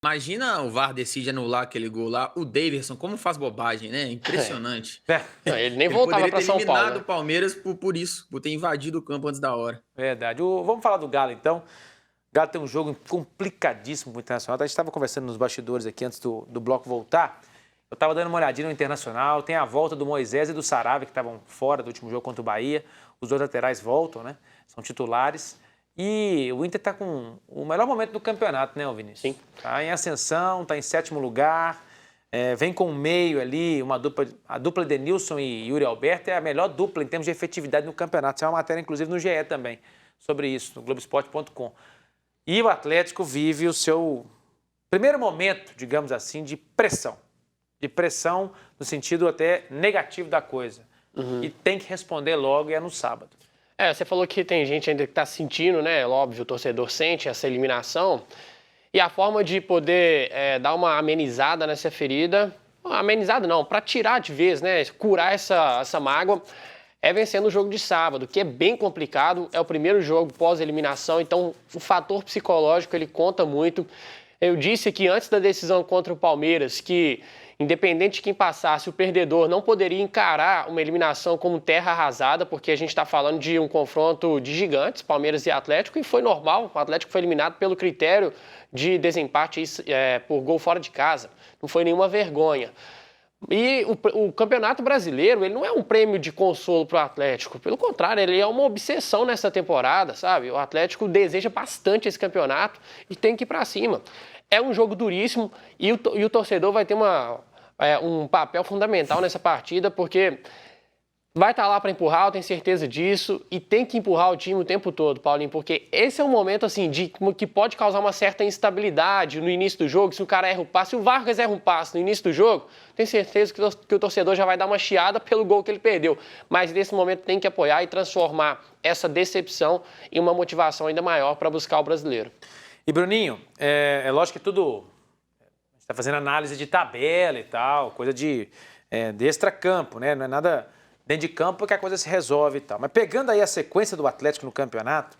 Imagina o VAR decide anular aquele gol lá. O Daverson, como faz bobagem, né? Impressionante. Não, ele nem Ele voltava poderia para ter São Paulo, eliminado né? o Palmeiras por isso, por ter invadido o campo antes da hora. Verdade. Vamos falar do Galo, então. O Galo tem um jogo complicadíssimo com o Internacional. A gente estava conversando nos bastidores aqui antes do bloco voltar. Eu estava dando uma olhadinha no Internacional. Tem a volta do Moisés e do Sarabia, que estavam fora do último jogo contra o Bahia. Os dois laterais voltam, né? São titulares. E o Inter está com o melhor momento do campeonato, né, Vinícius? Sim. Está em ascensão, está em 7º lugar. Vem com o meio ali, a dupla Denilson e Yuri Alberto é a melhor dupla em termos de efetividade no campeonato. Isso é uma matéria, inclusive, no GE também, sobre isso, no Globoesporte.com. E o Atlético vive o seu primeiro momento, digamos assim, de pressão. De pressão no sentido até negativo da coisa. E tem que responder logo e é no sábado. Você falou que tem gente ainda que está sentindo, né? Óbvio, o torcedor sente essa eliminação. E a forma de poder dar uma amenizada nessa ferida, amenizada não, para tirar de vez, né? Curar essa mágoa, é vencendo o jogo de sábado, que é bem complicado. É o primeiro jogo pós-eliminação, então o fator psicológico ele conta muito. Eu disse aqui antes da decisão contra o Palmeiras que, independente de quem passasse, o perdedor não poderia encarar uma eliminação como terra arrasada, porque a gente está falando de um confronto de gigantes, Palmeiras e Atlético, e foi normal. O Atlético foi eliminado pelo critério de desempate por gol fora de casa. Não foi nenhuma vergonha. E o Campeonato Brasileiro, ele não é um prêmio de consolo para o Atlético. Pelo contrário, ele é uma obsessão nessa temporada, sabe? O Atlético deseja bastante esse campeonato e tem que ir para cima. É um jogo duríssimo e o torcedor vai ter um papel fundamental nessa partida, porque vai estar lá para empurrar, eu tenho certeza disso, e tem que empurrar o time o tempo todo, Paulinho, porque esse é um momento assim que pode causar uma certa instabilidade no início do jogo. Se o cara erra o passe, se o Vargas erra um passe no início do jogo, tenho certeza que o torcedor já vai dar uma chiada pelo gol que ele perdeu. Mas nesse momento tem que apoiar e transformar essa decepção em uma motivação ainda maior para buscar o brasileiro. E, Bruninho, é lógico que tudo... A gente está fazendo análise de tabela e tal, coisa de extracampo, né? Não é nada dentro de campo que a coisa se resolve e tal. Mas pegando aí a sequência do Atlético no campeonato,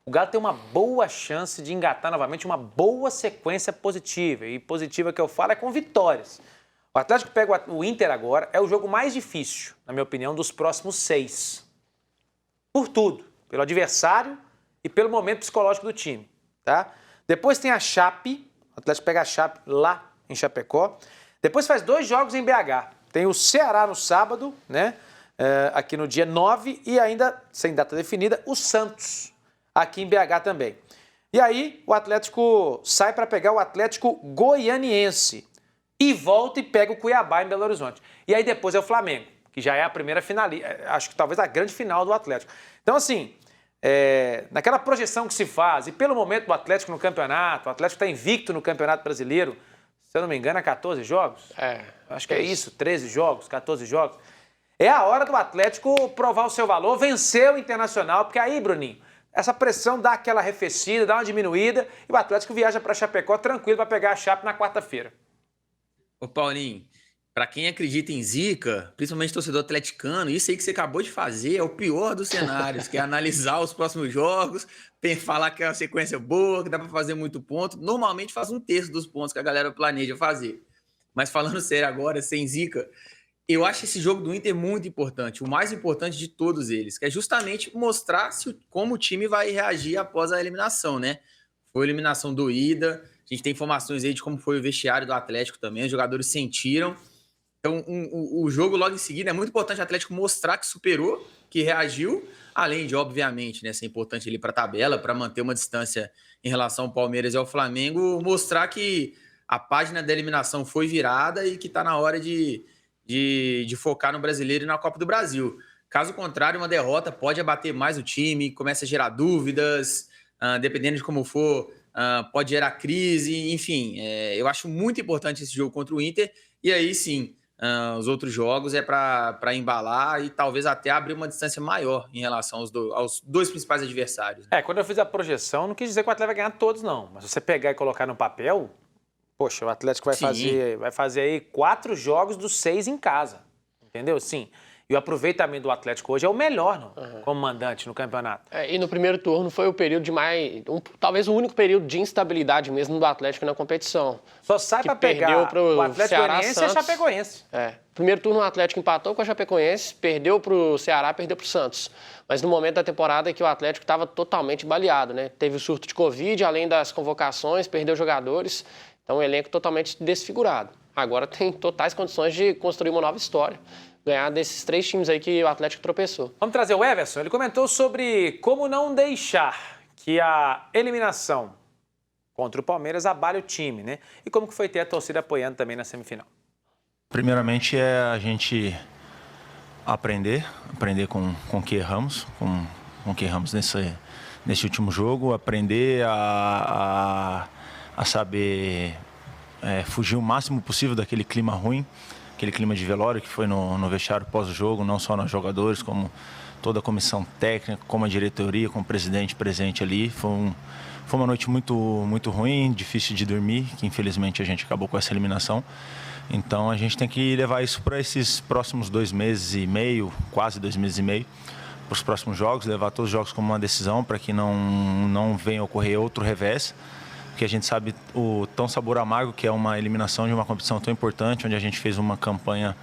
o Galo tem uma boa chance de engatar novamente uma boa sequência positiva. E positiva que eu falo é com vitórias. O Atlético pega o Inter agora, é o jogo mais difícil, na minha opinião, dos próximos 6. Por tudo. Pelo adversário e pelo momento psicológico do time. Tá? Depois tem a Chape, o Atlético pega a Chape lá em Chapecó. Depois faz 2 jogos em BH. Tem o Ceará no sábado, né? Aqui no dia 9 e ainda, sem data definida, o Santos, aqui em BH também. E aí o Atlético sai para pegar o Atlético Goianiense e volta e pega o Cuiabá em Belo Horizonte. E aí depois é o Flamengo, que já é a primeira final, acho que talvez a grande final do Atlético. Então assim, naquela projeção que se faz, e pelo momento do Atlético no campeonato, o Atlético está invicto no Campeonato Brasileiro, se eu não me engano, 14 jogos? Acho que é isso, 13 jogos, 14 jogos. É a hora do Atlético provar o seu valor, vencer o Internacional, porque aí, Bruninho, essa pressão dá aquela arrefecida, dá uma diminuída, e o Atlético viaja para Chapecó tranquilo para pegar a Chape na quarta-feira. Ô Paulinho, para quem acredita em zica, principalmente torcedor atleticano, isso aí que você acabou de fazer é o pior dos cenários, que é analisar os próximos jogos, falar que é uma sequência boa, que dá para fazer muito ponto. Normalmente faz 1/3 dos pontos que a galera planeja fazer. Mas falando sério agora, sem zica, eu acho esse jogo do Inter muito importante, o mais importante de todos eles, que é justamente mostrar como o time vai reagir após a eliminação, né? Foi a eliminação doída, a gente tem informações aí de como foi o vestiário do Atlético também, os jogadores sentiram. Então, o jogo logo em seguida é muito importante o Atlético mostrar que superou, que reagiu, além de, obviamente, né, ser importante ali para a tabela, para manter uma distância em relação ao Palmeiras e ao Flamengo, mostrar que a página da eliminação foi virada e que está na hora de focar no Brasileiro e na Copa do Brasil. Caso contrário, uma derrota pode abater mais o time, começa a gerar dúvidas, dependendo de como for, pode gerar crise, enfim. Eu acho muito importante esse jogo contra o Inter, e aí sim, os outros jogos é para embalar e talvez até abrir uma distância maior em relação aos dois principais adversários. Quando eu fiz a projeção, não quis dizer que o Atlético vai ganhar todos, não. Mas se você pegar e colocar no papel, poxa, o Atlético vai fazer aí 4 jogos dos 6 em casa. Entendeu? Sim. E o aproveitamento do Atlético hoje é o melhor como mandante no campeonato. E no primeiro turno foi o período de talvez o único período de instabilidade mesmo do Atlético na competição. Só sai para pegar o Atlético Goianiense e a Chapecoense. Primeiro turno o Atlético empatou com a Chapecoense, perdeu para o Ceará, perdeu para o Santos. Mas no momento da temporada que o Atlético estava totalmente baleado, né? Teve o surto de Covid, além das convocações, perdeu jogadores. Então, um elenco totalmente desfigurado. Agora tem totais condições de construir uma nova história. Ganhar desses 3 times aí que o Atlético tropeçou. Vamos trazer o Everson. Ele comentou sobre como não deixar que a eliminação contra o Palmeiras abale o time, né? E como que foi ter a torcida apoiando também na semifinal. Primeiramente é a gente aprender com o que erramos, com o que erramos nesse último jogo, aprender a saber fugir o máximo possível daquele clima ruim, aquele clima de velório que foi no vestiário pós-jogo, não só nos jogadores, como toda a comissão técnica, como a diretoria, como o presidente presente ali. Foi uma noite muito ruim, difícil de dormir, que infelizmente a gente acabou com essa eliminação. Então a gente tem que levar isso para esses próximos 2 meses e meio, quase 2 meses e meio, para os próximos jogos, levar todos os jogos como uma decisão para que não venha ocorrer outro revés. Porque a gente sabe o tão sabor amargo que é uma eliminação de uma competição tão importante, onde a gente fez uma campanha,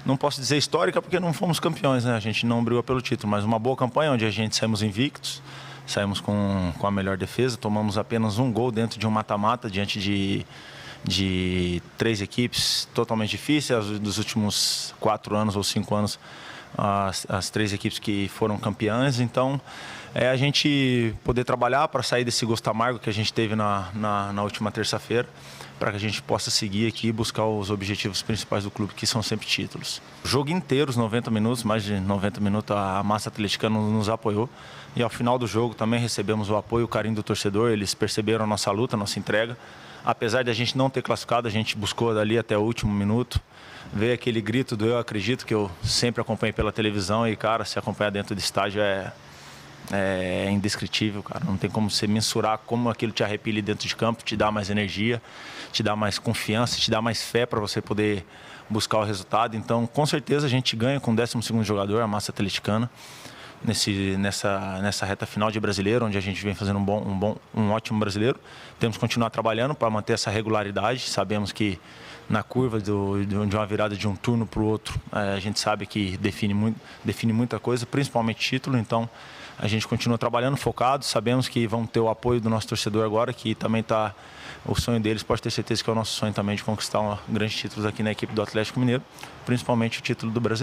não posso dizer histórica porque não fomos campeões, né? A gente não brigou pelo título, mas uma boa campanha onde a gente saímos invictos, saímos com a melhor defesa, tomamos apenas 1 gol dentro de um mata-mata diante de 3 equipes totalmente difíceis. Dos últimos 4 anos ou 5 anos, as 3 equipes que foram campeãs. Então, a gente poder trabalhar para sair desse gosto amargo que a gente teve na última terça-feira, para que a gente possa seguir aqui e buscar os objetivos principais do clube, que são sempre títulos. O jogo inteiro, os 90 minutos, mais de 90 minutos, a massa atleticana nos apoiou. E ao final do jogo também recebemos o apoio, o carinho do torcedor. Eles perceberam a nossa luta, a nossa entrega. Apesar de a gente não ter classificado, a gente buscou dali até o último minuto. Veio aquele grito do "eu acredito", que eu sempre acompanhei pela televisão. E, cara, se acompanhar dentro do estádio é indescritível, cara. Não tem como você mensurar como aquilo te arrepia ali dentro de campo, te dá mais energia, te dá mais confiança, te dá mais fé para você poder buscar o resultado. Então, com certeza, a gente ganha com o 12º jogador, a massa atleticana, nessa reta final de brasileiro, onde a gente vem fazendo um ótimo brasileiro. Temos que continuar trabalhando para manter essa regularidade. Sabemos que na curva de uma virada de um turno para o outro, a gente sabe que define muita coisa, principalmente título. Então, a gente continua trabalhando, focado. Sabemos que vão ter o apoio do nosso torcedor agora, que também está... O sonho deles, pode ter certeza que é o nosso sonho também, de conquistar grandes títulos aqui na equipe do Atlético Mineiro, principalmente o título do Brasileiro.